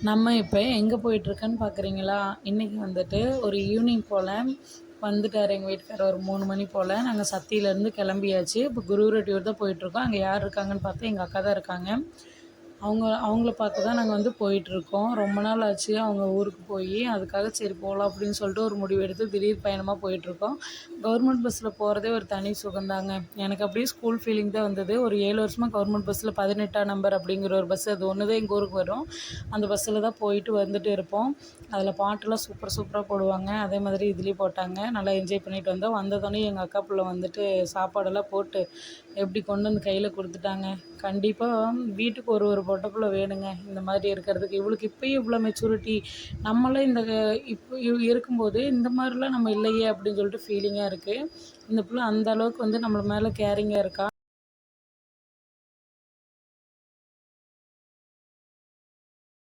நம்ம இப்போ எங்கே போயிட்டுருக்கேன்னு பார்க்குறீங்களா? இன்றைக்கி வந்துட்டு ஒரு ஈவினிங் போல் வந்துட்டார் எங்கள் வீட்டுக்காரர். ஒரு 3 மணி போல் நாங்கள் சத்தியிலேருந்து கிளம்பியாச்சு. இப்போ குருவாரெட்டியூர் தான் போயிட்டுருக்கோம். அங்கே யார் இருக்காங்கன்னு பார்த்தா எங்கள் அக்கா தான் இருக்காங்க. அவங்கள பார்க்க தான் நாங்கள் வந்து போயிட்டுருக்கோம். ரொம்ப நாள் ஆச்சு அவங்க ஊருக்கு போய். அதுக்காக சரி போகலாம் அப்படின்னு சொல்லிட்டு ஒரு முடிவு எடுத்து திடீர் பயணமாக போயிட்டுருக்கோம். கவர்மெண்ட் பஸ்ஸில் போகிறதே ஒரு தனி சுகந்தாங்க. எனக்கு அப்படியே ஸ்கூல் ஃபீலிங் தான் வந்தது. ஒரு 7 வருஷமாக கவர்மெண்ட் பஸ்ஸில் 18ஆம் நம்பர் அப்படிங்கிற ஒரு பஸ், அது ஒன்று தான் எங்கள் ஊருக்கு வரும். அந்த பஸ்ஸில் தான் போயிட்டு வந்துட்டு இருப்போம். அதில் பாட்டெல்லாம் சூப்பராக போடுவாங்க. அதே மாதிரி இதுலேயும் போட்டாங்க. நல்லா என்ஜாய் பண்ணிட்டு வந்தோம். வந்ததோடனே எங்கள் அக்கா புள்ள வந்துட்டு சாப்பாடெல்லாம் போட்டு எப்படி கொண்டு வந்து கையில் கொடுத்துட்டாங்க. கண்டிப்பாக வீட்டுக்கு ஒரு ஒரு பொட்ட புள்ள வேணுங்க இந்த மாதிரி இருக்கிறதுக்கு. இவளுக்கு இப்போயும் இவ்வளோ மெச்சூரிட்டி. நம்மளாம் இந்த இப்போ இருக்கும்போது இந்த மாதிரிலாம் நம்ம இல்லையே அப்படின்னு சொல்லிட்டு ஃபீலிங்காக இருக்குது. இந்த பிள்ளை அந்த அளவுக்கு வந்து நம்மள மேலே கேரிங்காக இருக்கா.